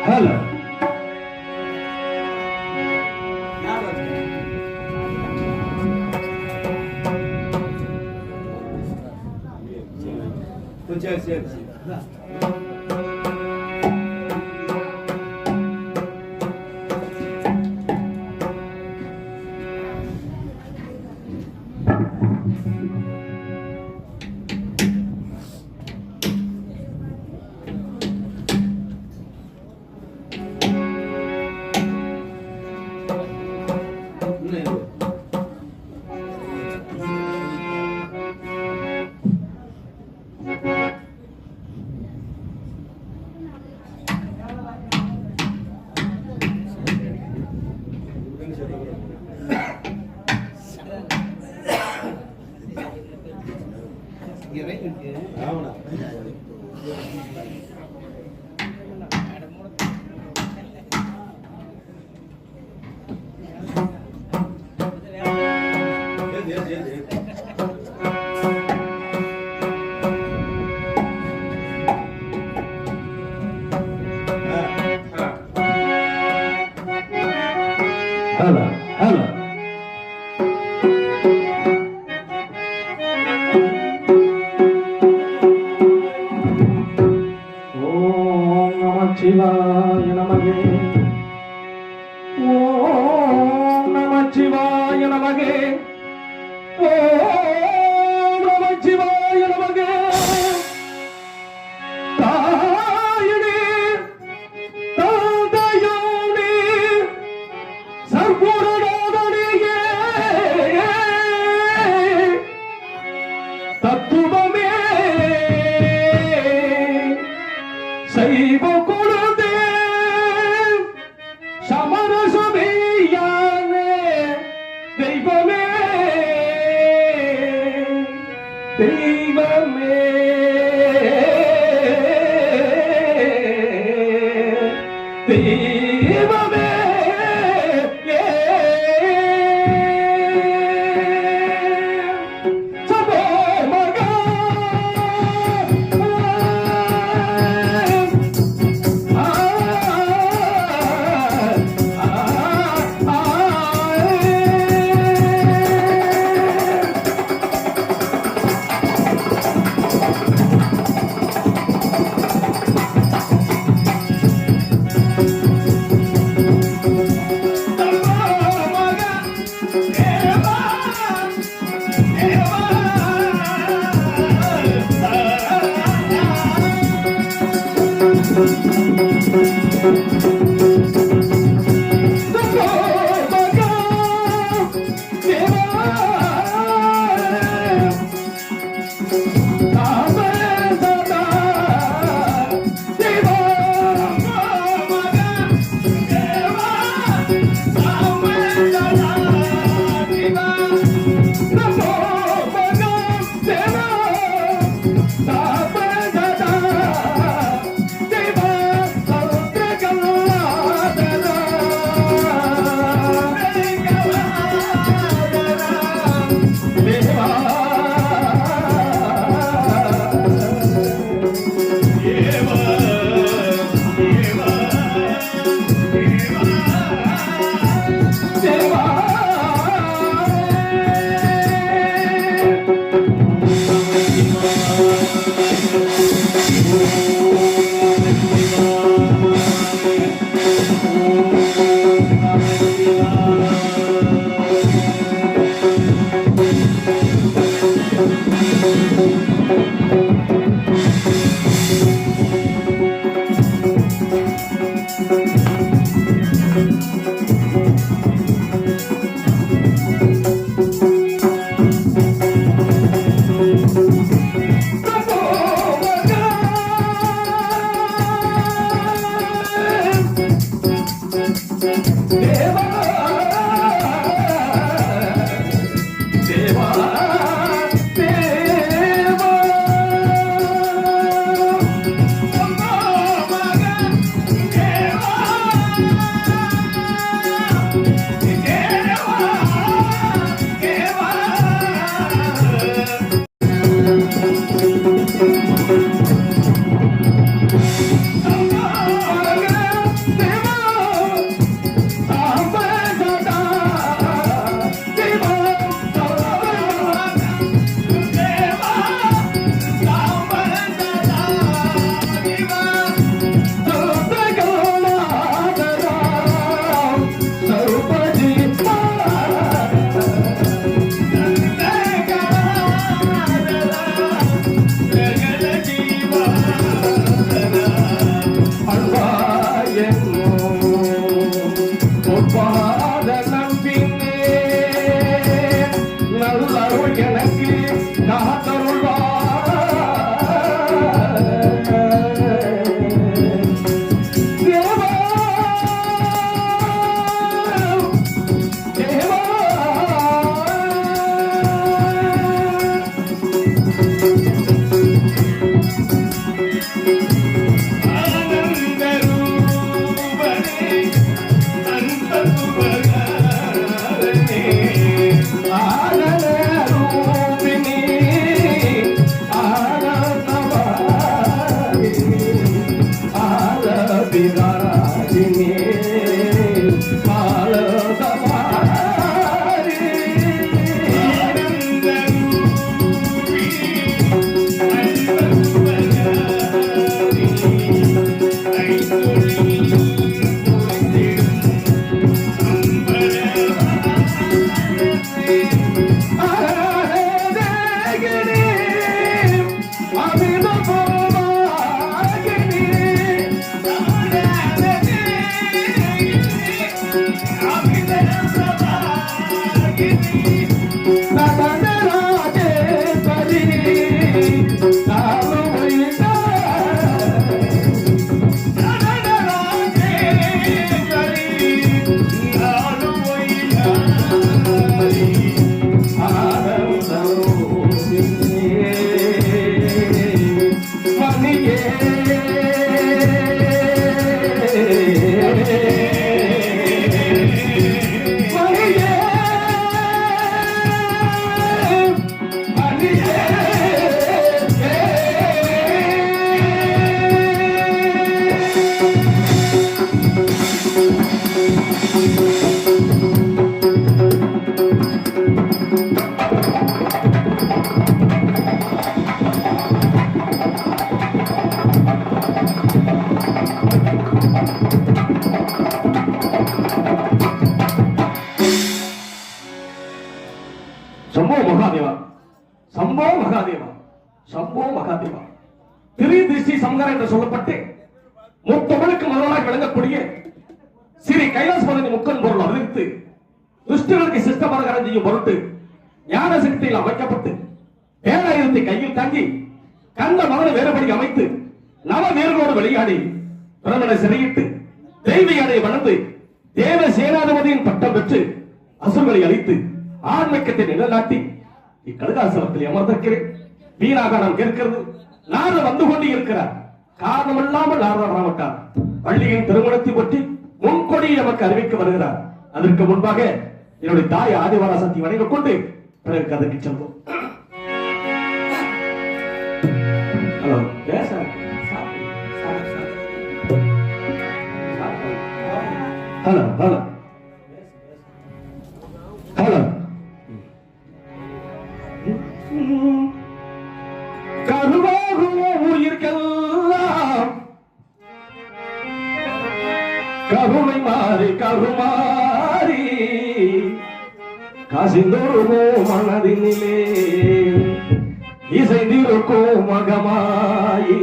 Hello சரி అవునా hello hello శివాయ నమగే ఓం నమః శివాయ నమగే ఓం నమః శివాయ నమగే தாயினே தாதையோனே சர்வரோதனியே தத்துவமே சைவ தெய்வமே தெய்வமே சபோ மகா மகாராஜினே என்று சொல்லப்பட்டு முத்தமிழுக்கு முதலாக விளங்கக்கூடிய ஸ்ரீ கைலாசபதி முக்கன் பொருள் அறிவித்து துஷ்டர்களுக்கு சிஷ்டபரகாரம் செய்யும் பொருட்டு ஞான சக்தியில் அமைக்கப்பட்டு பேராயுதத்தை கையில் தாங்கி கண்ட மகனை வேறுபடி அமைத்து நவ வேர்களோடு வெளியாடி பிரமனை சிறையிட்டு தெய்வீகனை வளர்ந்து தேவ சேனாதிபதியின் பட்டம் பெற்று அசுரங்களை அழித்து ஆன்மீகத்தை நிலைநாட்டி இக்கழுகாசலத்தில் அமர்ந்திருக்கிறேன். வீணாக நாம் கேட்கிறது நாரதர் வந்து கொண்டு இருக்கிறார். காரணம் இல்லாமல் நாரதர் வரமாட்டார். பள்ளியின் திருமணத்தை பற்றி முன்கொடியை நமக்கு அறிவிக்க வருகிறார். அதற்கு முன்பாக என்னுடைய தாய் ஆதிவாரசக்தி வணங்கிக் கொண்டு பிறகு கதைக்கு செல்வோம். ஹலோ பேச ஹலோ ஹலோ ஹலோ கருவாகும் உயிர்கெல்லாம் கருமை மாறி கருமாறி கசிந்தொருமோ மனதினிலே இசைந்திருக்கோ மகமாயி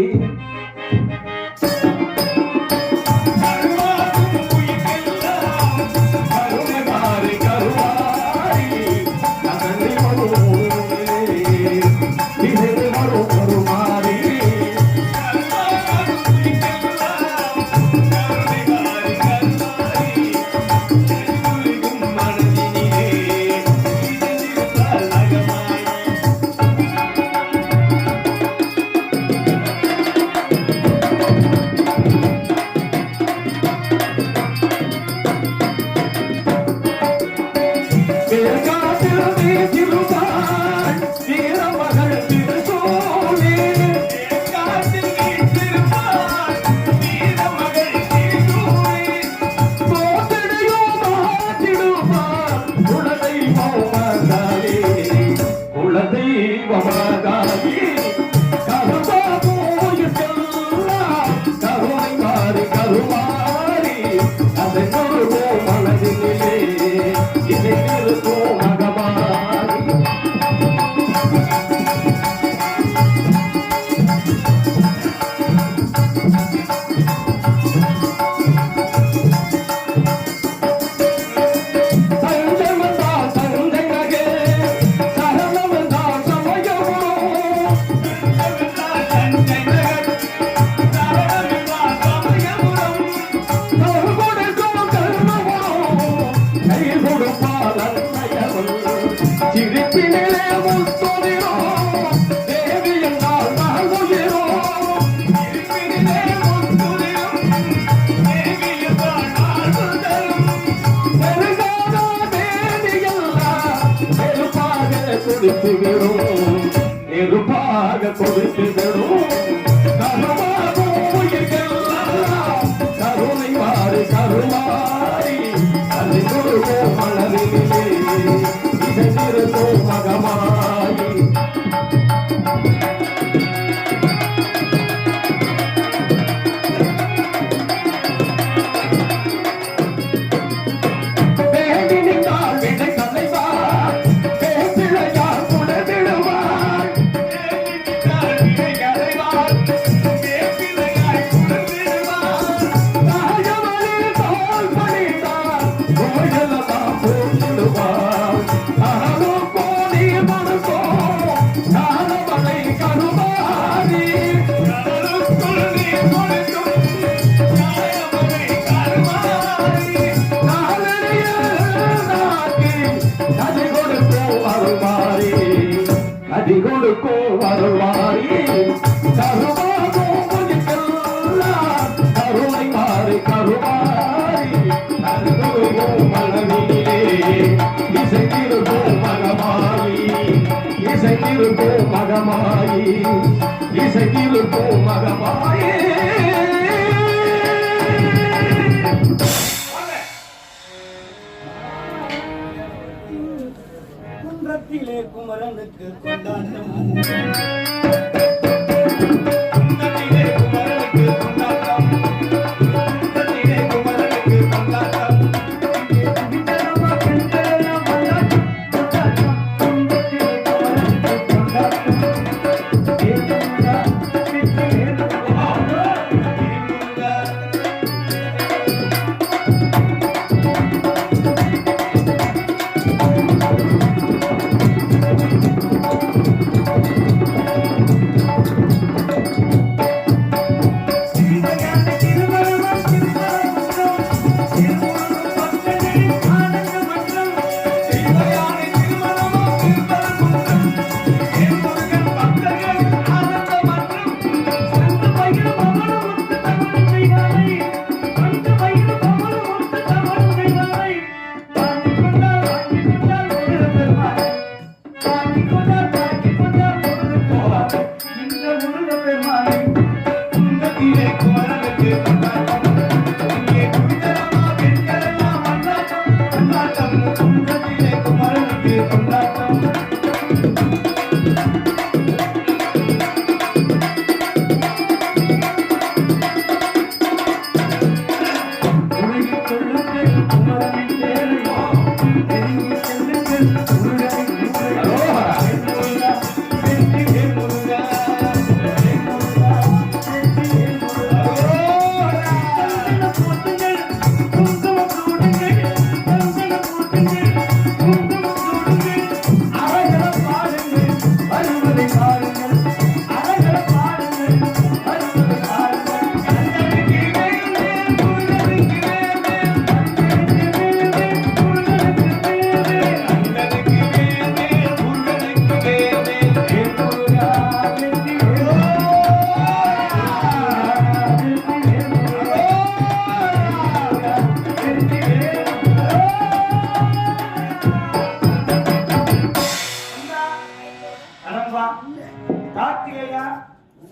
நெருப்பாக கொடுத்து விடும் கருவாகும் உயிர்கெல்லாம் கருணை அருள்வாரி கருவாகும் புதிக்கெல்லாம் கருணை மாறி கருவாரி அருள்வோம் மனதிலே இசைத்திருப்போம் மகமாயி இசைத்திருப்போம் மகமாயி இசைத்திருப்போம் மகமாயி. குன்றத்திலே குமரனுக்கு கொண்டாட்டம்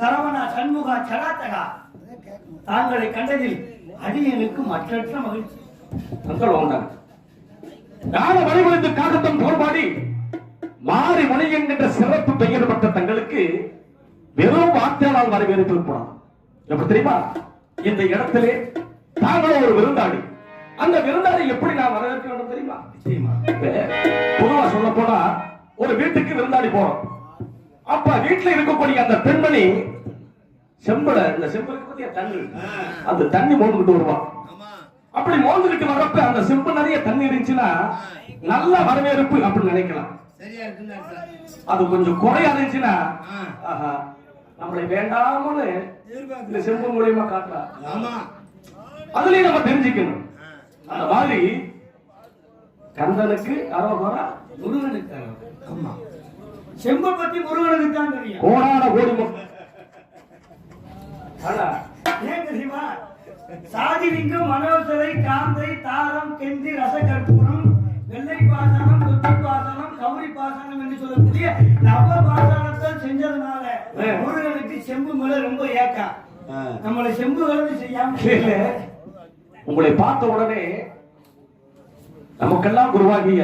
சரவணா சண்முகா சடாத்தகா தாங்களை கண்டதில் அடியனுக்கு மற்றற்ற மகிழ்ச்சி. மக்கள் வந்தாங்க. ஞான வழிபடுத்து காகத்தம் போர்பாடி மாறி மொழி என்கின்ற சிறப்பு பெயர் பெற்ற தங்களுக்கு வெறும் வார்த்தையால் வரவேற்பு போனான். எப்படி தெரியுமா? இந்த இடத்திலே தாங்களும் ஒரு விருந்தாளி. அந்த விருந்தாளி எப்படி நான் வரவேற்க வேண்டும் தெரியுமா? பொதுவா சொல்ல போனா ஒரு வீட்டுக்கு விருந்தாளி போறோம். அப்ப வீட்டுல இருக்கக்கூடிய அந்த பெண்மணி செம்பட இந்த செம்பலுக்கு பத்திய தண்ணி அந்த தண்ணி மோந்துகிட்டு வருவான். அப்படி மோந்துகிட்டு வரப்ப அந்த செம்பு நிறைய தண்ணி இருந்துச்சுன்னா நல்ல வரவேற்பு அப்படின்னு நினைக்கலாம். அது கொஞ்சம் குறையா இருந்துச்சுன்னா நம்மளை வேண்டாமனு இந்த செம்பு மூலியமா காட்டலாம். அதுலயும் நம்ம தெரிஞ்சுக்கணும். அந்த மாதிரி கந்தனுக்கு அரோகரா முருகனுக்கு ஆமா செம்பு பத்தி முருகனுக்கு தான் தெரியும். கோடான கோடி ஏன் தெரியுமா? சாதிலிங்கம் மனோசரை காந்தை தாரம் கெந்தி ரசகற்பூரம் வெள்ளை பாசனம் கொத்தி பாசனம் கௌரி பாசனம் என்று சொல்லக்கூடிய நவ பாசனத்தை செஞ்சதுனால முருகனுக்கு செம்பு மேல ரொம்ப ஏக்கம். நம்மளை செம்பு கலந்து செய்யாம உங்களை பார்த்த உடனே நமக்கெல்லாம் குருவாகிய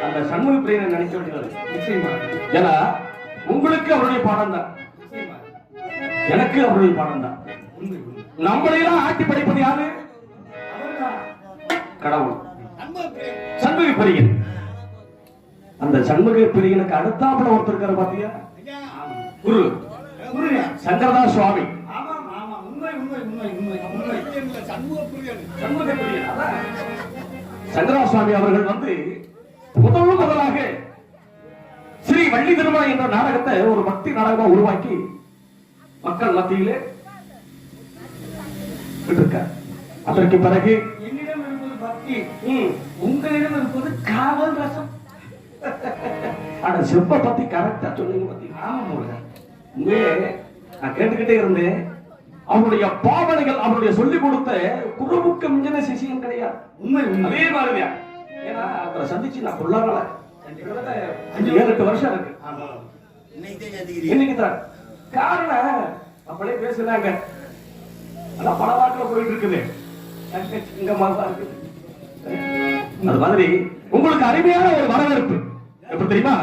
அந்த சண்முக பிரியனை நினைக்க வேண்டியது நிச்சயமா. ஏன்னா உங்களுக்கு அவருடைய பாடம் தான், எனக்கு அவருடைய பாடம் தான். நம்மளையெல்லாம் ஆட்டி படைப்பது யாரு? கடவுள். சண்முக பிரியன். அந்த சண்முக பிரியனுக்கு அடுத்தாப்புல ஒருத்தர் இருக்காரு பாத்தியா? குரு சங்கரதாஸ் சுவாமி. சங்கரதாஸ் சுவாமி அவர்கள் வந்து முதலாக ஸ்ரீ வள்ளி திருமணம் என்ற நாடகத்தை ஒரு பக்தி நாடகமா உருவாக்கி மக்கள் மத்தியிலே விட்டிருக்கார். அதற்கு பிறகு என்னிடம் இருப்பது பக்தி, உங்களிடம் இருப்பது காவல் ரசம். ஆனா செப்ப பத்தி கரெக்டா சொன்னீங்க பத்தி. ஆமா முருகா. உண்மையே நான் கேட்டுக்கிட்டே இருந்தேன். அவருடைய பாவனைகள், அவருடைய சொல்லிக் கொடுத்த குருவுக்கு மிஞ்சின சிஷியம் கிடையாது. உண்மை உண்மை. அதே மாதிரியா, ஏன்னா அவரை சந்திச்சு நான் கொள்ளாமல 7-8 வருஷம் இருக்கு. ஆமா. இன்னைக்கு தான் காரணம் அப்படியே பேசுறாங்க. அதான் பல நாட்கள் போயிட்டு இருக்குது. இங்க மாதிரி இருக்குது. அது மாதிரி உங்களுக்கு அருமையான ஒரு வரவேற்பு எப்படி தெரியுமா?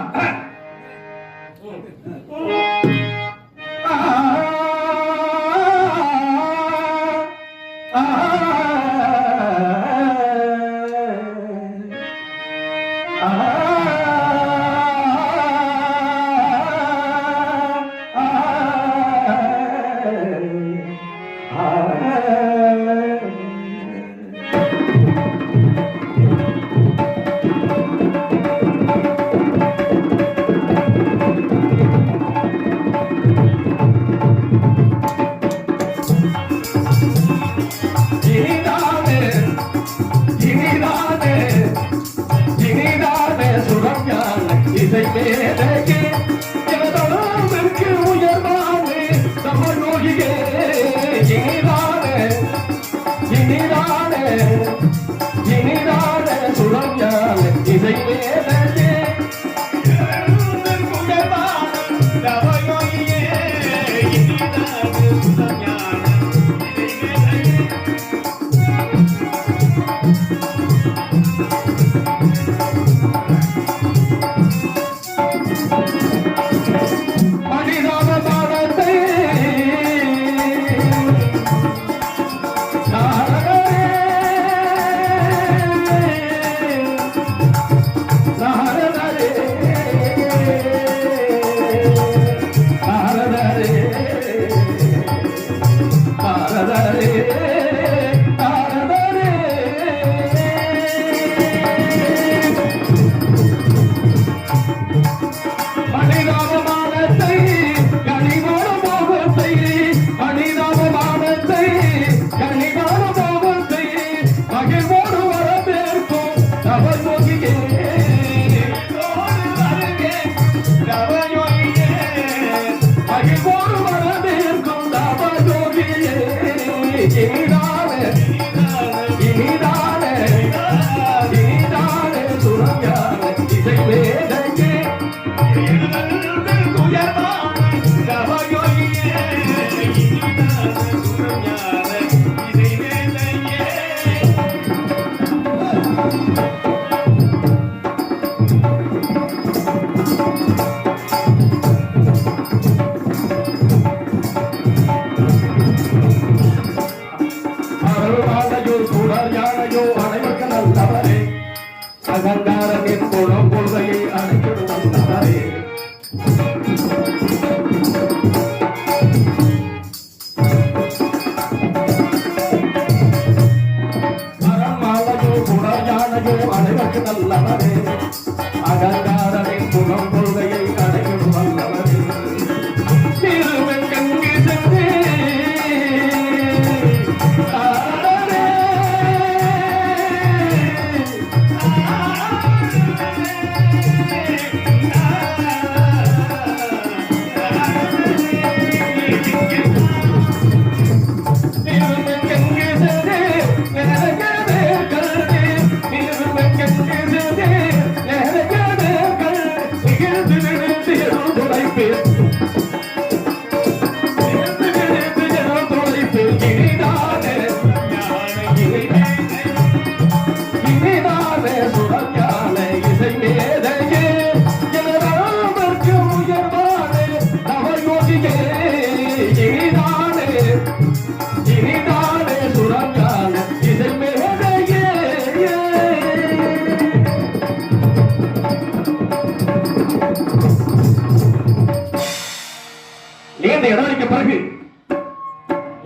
பிறகு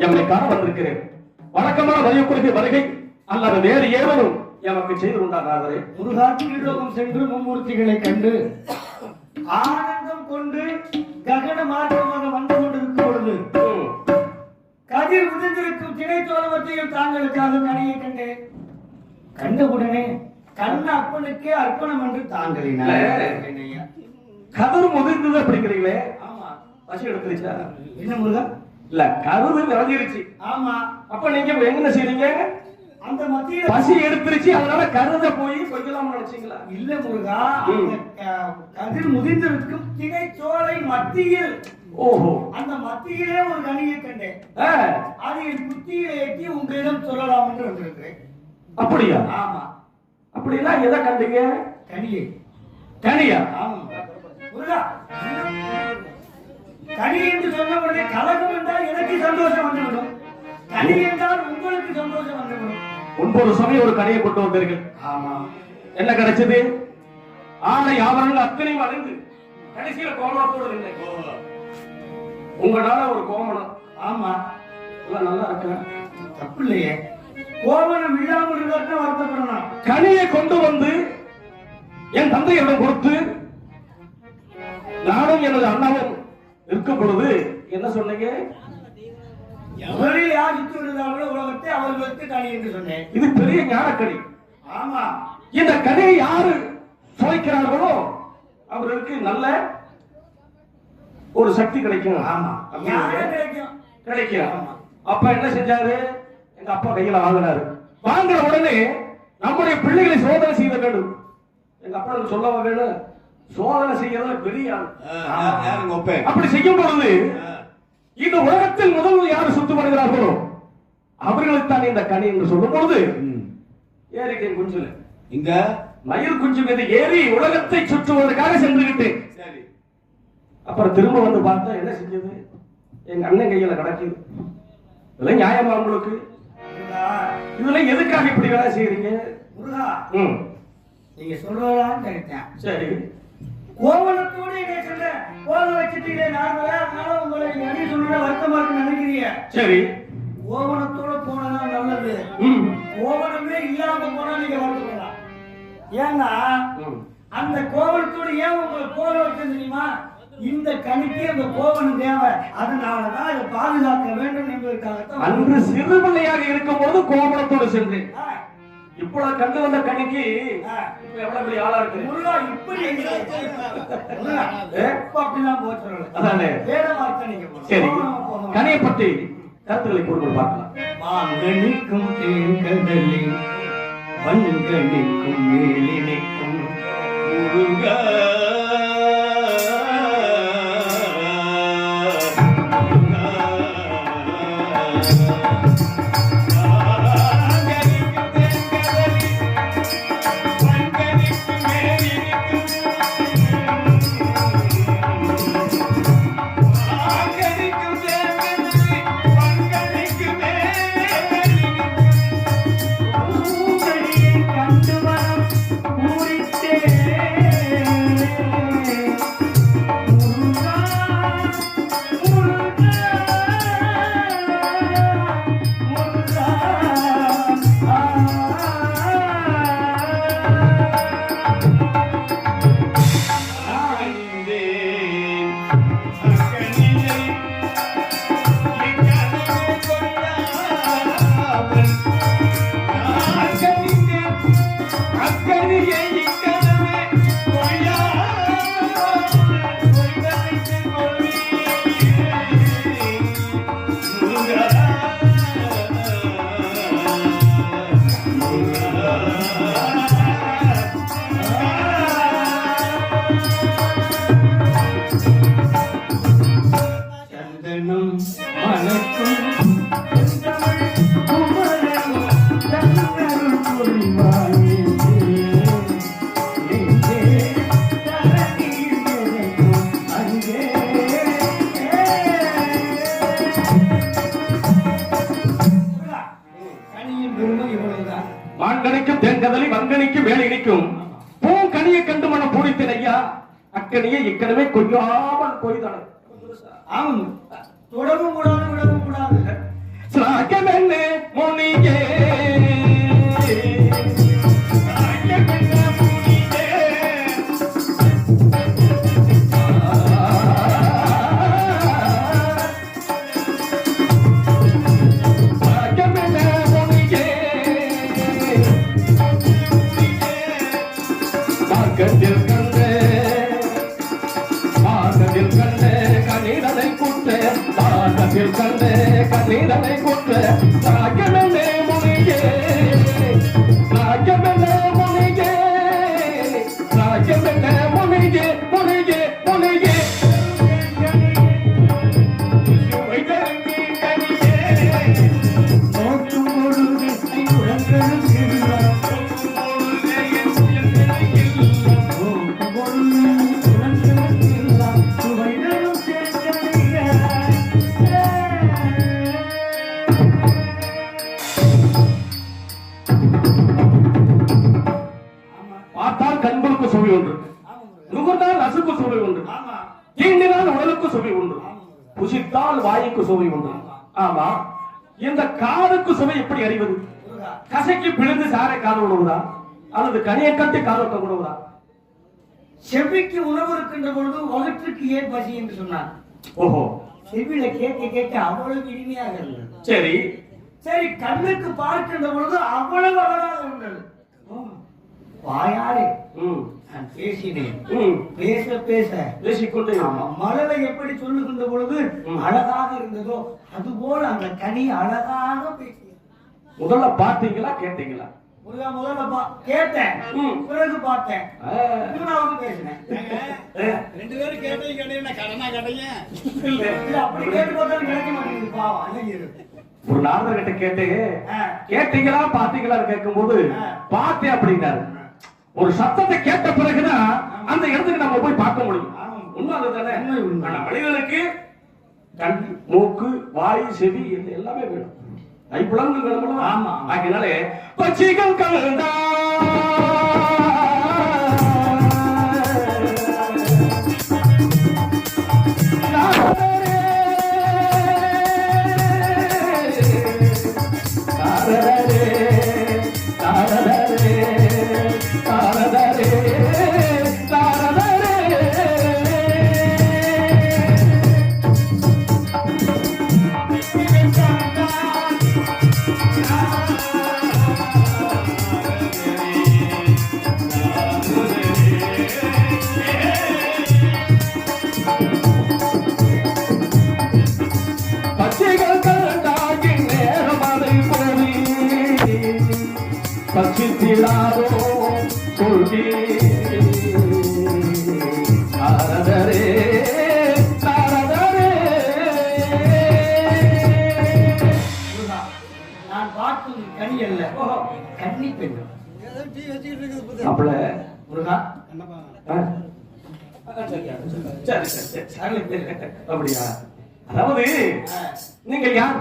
எம்மை காண வந்திருக்கிறேன். வழக்கமான மதியக்குழுக்கு வருகை அல்லது வேறு ஏவனும் எமக்கு செய்து கொண்டாரே. முருகாட்சிலோகம் சென்று மும்மூர்த்திகளை கண்டு ஆனந்தம் கொண்டு ககன மாற்றமாக வந்து கொண்டிருக்கும் பொழுது கதிர் உதிர்ந்திருக்கும் திணை தோலவத்தையும் தாங்களுக்காக கனியை கண்டேன். கண்டவுடனே கண்ண அப்பனுக்கே அர்ப்பணம் என்று தாங்களினார். கதிர் முதிர்ந்தது அப்படிங்கிறீங்களே, ஆமா. பசி எடுத்துருச்சா? என்ன முருகா? இல்ல, கருது விளைஞ்சிருச்சு. ஆமா. அப்ப நீங்க என்ன செய்றீங்க? அந்த மத்தியில பசி எடுத்துருச்சு, அதனால கருத போய் கொஞ்சலாம் நினைச்சீங்களா? இல்ல முருகா, அந்த கதிர் முதிர்ந்திருக்கும் திணைச்சோலை மத்தியில், ஓஹோ, அந்த மத்தியிலே ஒரு கனியை கண்டேன். ஆ, அதை என் புத்தியில ஏற்றி உங்களிடம் சொல்லலாம் என்று வந்திருக்கிறேன். அப்படியா? ஆமா. அப்படின்னா எதை கண்டீங்க? கனியை. கனியா? ஆமா முருகா, கனி என்று சொன்ன உடனே கலகம் என்றால் எனக்கு சந்தோஷம் வந்துவிடும், கனி என்றால் உங்களுக்கு சந்தோஷம் வந்துவிடும். ஒன்பது சமயம் ஒரு கனியை கொண்டு வந்தீர்கள். ஆமா. என்ன கிடைச்சது? ஆடை ஆபரணங்கள் அத்தனையும் அடைந்து கடைசியில கோமணத்தோடு இருந்தேன். உங்களால ஒரு கோமணம். ஆமா. எல்லாம் நல்லா இருக்க, தப்பு இல்லையே. கோமணம் இல்லாமல் இருந்தா வருத்தப்படணும். கனியை கொண்டு வந்து என் தந்தையிடம் கொடுத்து நானும் எனது அண்ணாவும் இருக்கும் பொழுது என்ன சொன்னீங்க? எவரில் யார் சுற்றி விடுகிறார்களோ உலகத்தை அவர்களுக்கு கனி என்று சொன்னேன். இது பெரிய ஞானக்கனி. ஆமா. இந்த கனியை யாரு சுவைக்கிறார்களோ அவர்களுக்கு நல்ல ஒரு சக்தி கிடைக்கும். ஆமா. யாரும் கிடைக்கும். கிடைக்கும். அப்ப என்ன செஞ்சாரு? எங்க அப்பா கையில வாங்கினாரு. வாங்கின உடனே நம்முடைய பிள்ளைகளை சோதனை செய்ய வேண்டும். எங்க அப்பா சொல்லவா வேணும், சோதனை செய்யறது பெரிய ஆள். அப்படி செய்யும் பொழுது இந்த உலகத்தில் முதல் யார் சுத்தம் பண்ணுகிறார்களோ அவர்களுக்கு தான் இந்த கனி என்று சொல்லும் பொழுது ஏறிட்டேன் குஞ்சுல. இங்க மயில் குஞ்சு மீது ஏறி உலகத்தை சுற்றுவதற்காக சென்று விட்டேன். அப்புறம் திரும்ப வந்து பார்த்தா என்ன செஞ்சது? எங்க அண்ணன் கையில கிடைக்குது. இதெல்லாம் நியாயமா உங்களுக்கு? இதுல எதுக்காக இப்படி வேலை செய்யறீங்க? முருகா, நீங்க சொல்றதான் கிடைத்தேன். சரி, கோவணத்தோடு என்ன சொல்ற, கோவணம் வச்சுட்டீங்களே நார்மலா, அதனால உங்களை என்ன சொல்ற வருத்தமா இருக்கு நினைக்கிறீங்க. சரி, கோவணத்தோட போனதா நல்லது. கோவணமே இல்லாம போனா நீங்க வருத்தப்படலாம். ஏன்னா அந்த கோவணத்தோடு ஏன் உங்களை போக வச்சு தெரியுமா? இந்த கணிக்கு அந்த கோவணம் தேவை, அதனாலதான் இதை பாதுகாக்க வேண்டும் என்பதற்காகத்தான். அன்று சிறு பிள்ளையாக இருக்கும் போது கோவணத்தோடு சென்றேன். இப்பொழுது கண்டு வந்த கணிக்கு எவ்வளவு பெரிய ஆளா இருக்கு. முருகா, இப்படி அப்படிலாம் போச்சு. அதானே வேற வார்த்தை நீங்க. சரி, கனியை பற்றி கருத்துக்களை கூறுவது பார்க்கலாம். மாங்கனிக்கும் தேங்கதலி வன்கனிக்கும் மேலினிக்கும் முருகா மாங்கனிக்கும் தேங்கதலி வங்கனிக்கு மேலே இனிக்கும் பூங்கனியை கண்டு மனம் பூரித்தேன் ஐயா. அக்கனியை இக்கனவே கொய்யாமல் கொய்தான். ஆமாம், தொடவும் கூடாது விடவும் கூடாது. சாகமென்னு முனியே நீதனை கொன்ற ராஜமென்னே முனியே ராஜமென்னே முனியே ராஜமென்னே முனியே முனியே முனியே பார்த்தால் கண்களுக்கு சுவை ஒன்று, நுகர்ந்தால் ரசுக்கு சுவை ஒன்று, தீண்டினால் உடலுக்கு சுவை ஒன்று, புசித்தால் வாய்க்கு சுவை ஒன்று. ஆமா, இந்த காதுக்கு சுவை எப்படி அறிவது? கசைக்கு பிழிந்து சாரை காது விடுவதா அல்லது கனியை கட்டி காதோட்ட விடுவதா? செவிக்கு உணவு இருக்கின்ற பொழுது வகுற்றுக்கு ஏன் பசி என்று சொன்னார். ஓஹோ, செவில கேட்க கேட்க அவ்வளவு இனிமையாக இருந்தது. சரி சரி, கண்ணுக்கு பார்க்கின்ற பொழுது அவ்வளவு அழகாக இருந்தது. வாயாலே நான் பேசினேன். பேச பேச பேசிக்கொண்டே மலரை எப்படி சொல்லுகின்ற பொழுது அழகாக இருந்ததோ அதுபோல அந்த கனி அழகாக பேசினேன். முதல்ல பார்த்தீங்களா கேட்டீங்களா? முதல்ல கேட்டேன், பிறகு பார்த்தேன், மூணாவது பேசினேன். ரெண்டு பேரும் கேட்டீங்க கடனா கடைங்க அப்படி கேட்டு பார்த்தாலும் கிடைக்க மாட்டேங்குது. பாவம் ஒரு நாரதர் கிட்ட கேட்டு கேட்டீங்களா பாத்தீங்களா கேட்கும் போது பார்த்தேன் அப்படின்னாரு. ஒரு சத்தத்தை கேட்ட பிறகுதான் அந்த இடத்துக்கு நம்ம போய் பார்க்க முடியும். உண்மை அதுதானே? மனிதனுக்கு கண், மூக்கு, வாய், செவி எல்லாமே வேணும். ஐப்புலங்கு வேணும். ஆமா, அதனாலே பச்சைகள் கலந்தா பச்சித்திலாரோ கொள்கே தாரதரே தாரதரே. நான் பார்க்கும் கனி அல்ல, கன்னி பெண். அப்பல முருகா அப்படியா? அதாவது நீங்கள் யார்?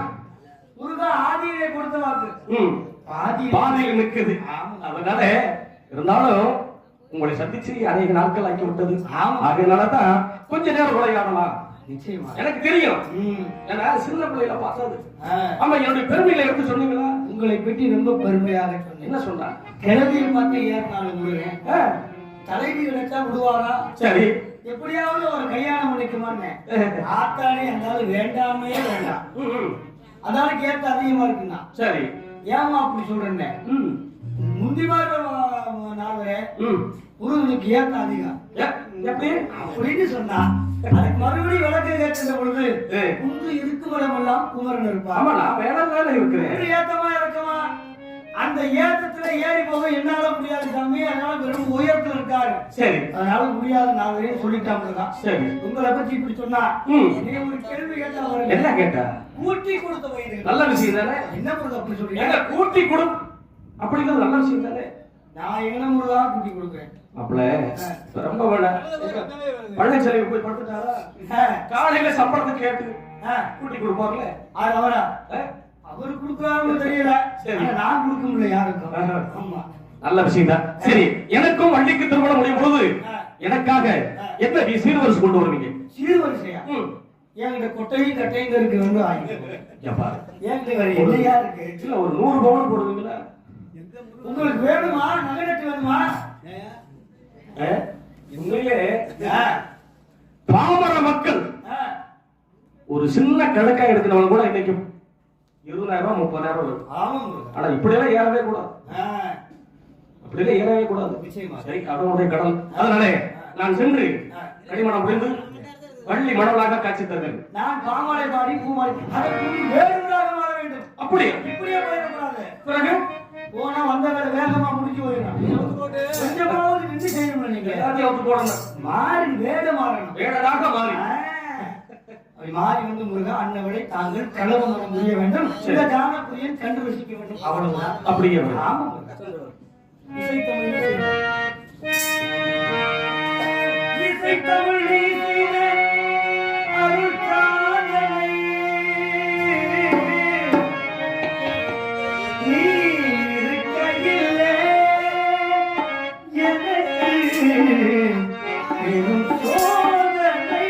முருகா ஆதியிலே கொடுத்த வாக்கு பாதையில் நிற்குது. அதனால இருந்தாலும் உங்களை சந்திச்சு அநேக நாட்கள் ஆக்கி விட்டது. அதனாலதான் கொஞ்ச நேரம் உரையாடலாம். நிச்சயமா எனக்கு தெரியும். ஏன்னா சின்ன பிள்ளைல பார்த்தது. ஆமா, என்னுடைய பெருமையில எடுத்து சொன்னீங்களா? உங்களை பற்றி ரொம்ப பெருமையாக சொன்னேன். என்ன சொன்னா? கிழவியில் பார்த்து ஏறினாலும் முருகன் தலைவி கிடைச்சா விடுவாரா? சரி, எப்படியாவது ஒரு கல்யாணம் பண்ணிக்குமான்னு ஆத்தானே இருந்தாலும் வேண்டாமே வேண்டாம். அதால கேட்டு அதிகமா இருக்குன்னா சரி. ஏமா அப்படி சொல்றேன்? முந்தி மாதிரி நாளே முருகனுக்கு ஏத்த அதிகம் அப்படின்னு சொன்னா அதுக்கு மறுபடியும் விளக்க கேட்கின்ற பொழுது குன்று இருக்கு மலமெல்லாம் குமரன் இருப்பான். ஏத்தமா இறக்கமா அந்த ஏத்தத்துல ஏறி போக என்னால முடியாது சாமி, அதனால வெறும் உயரத்துல இருக்காரு. சரி, அதனால முடியாது நான் வரையும் சொல்லிட்டாங்க. சரி, உங்களை பத்தி இப்படி சொன்னா ஒரு கேள்வி கேட்டா என்ன கேட்டா? கூட்டி கொடுத்த வயது நல்ல விஷயம் தானே. என்ன முருகா அப்படி சொல்றீங்க? கூட்டி கொடு அப்படிங்கிறது நல்ல விஷயம் தானே. நான் என்ன முருகா கூட்டி கொடுக்குறேன்? அப்பல ரொம்ப வேணாம். பழனிசாமி போய் படுத்துட்டாரா? காலையில சம்பளத்தை கேட்டு கூட்டி கொடுப்பாங்கல்ல, அவரா அவரு கொடுக்குறாருன்னு தெரியல. நான் கொடுக்க முடியல யாருக்கும். நல்ல விஷயம் தான். சரி, எனக்கும் வள்ளிக்கு திருமணம் முடியும் போது எனக்காக எத்தனை சீர்வரிசை கொண்டு வருவீங்க? சீர்வரிசையா? என்கிட்ட கொட்டையும் கட்டையும் இருக்கு. வந்து என்கிட்ட வேற என்னையா இருக்கு? இல்ல ஒரு 100 பவுன் போடுவீங்களா? உங்களுக்கு வேணுமா? நகரத்து வேணுமா? உண்மையிலே பாமர மக்கள் ஒரு சின்ன கிழக்காய் எடுக்கிறவங்க கூட இன்னைக்கு 20,000 30,000 வரும். ஆனா இப்படியெல்லாம் ஏறவே கூடாது. அப்படியெல்லாம் ஏறவே கூடாது. சரி, அதனுடைய கடல். அதனாலே நான் சென்று கனிமணம் முடிந்து வள்ளி மணவளாக காட்சி தருவேன். நான் பாமாலை பாடி பூமாலை அப்படியா? இப்படியே போயிடக்கூடாது. பிறகு போனா வந்த வேலை வேகமா முடிஞ்சு போயிடும். கொஞ்சமாவது நின்று செய்யணும். நீங்க எல்லாத்தையும் அவுத்து போடணும். மாறி வேட மாறணும். வேடனாக மாறி அப்படி மாறி வந்து முருகா அன்னவரை தாங்கள் களவு மனம் புரிய வேண்டும். சில தானப்புரியன் கண்டு ரசிக்க வேண்டும். அவ்வளவுதான். அப்படியே ஆமா. இசைத்தமிழ் அருள் சாதனை நீ இருக்கையிலே எனக்கு பெரும் சோதனை.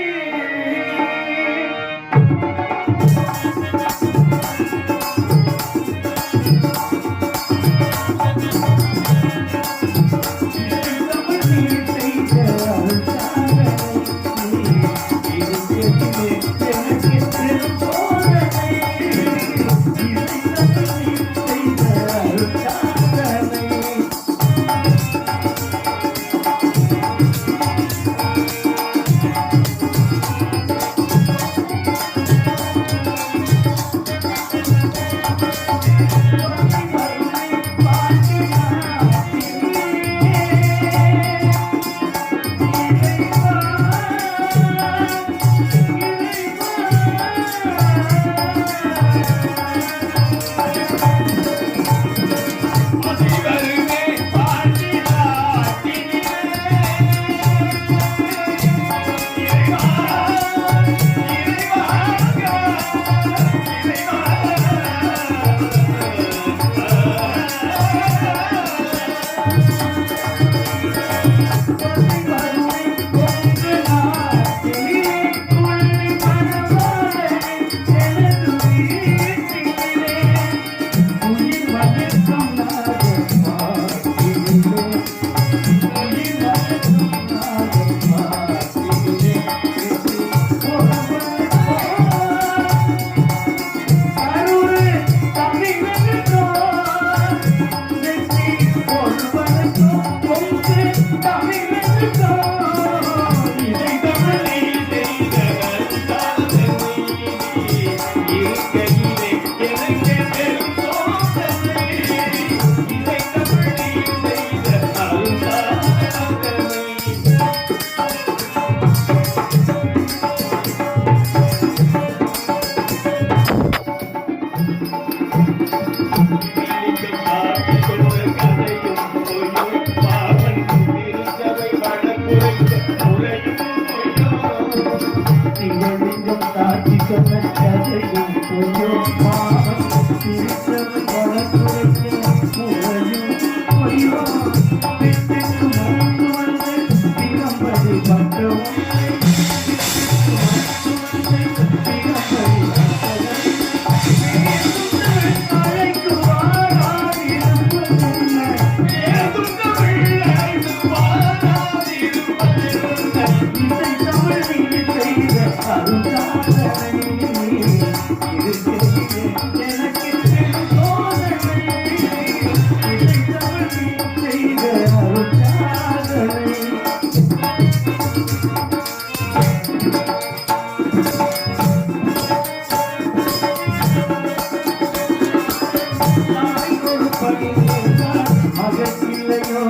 மகத்திலையோ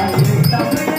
அது தமிழ்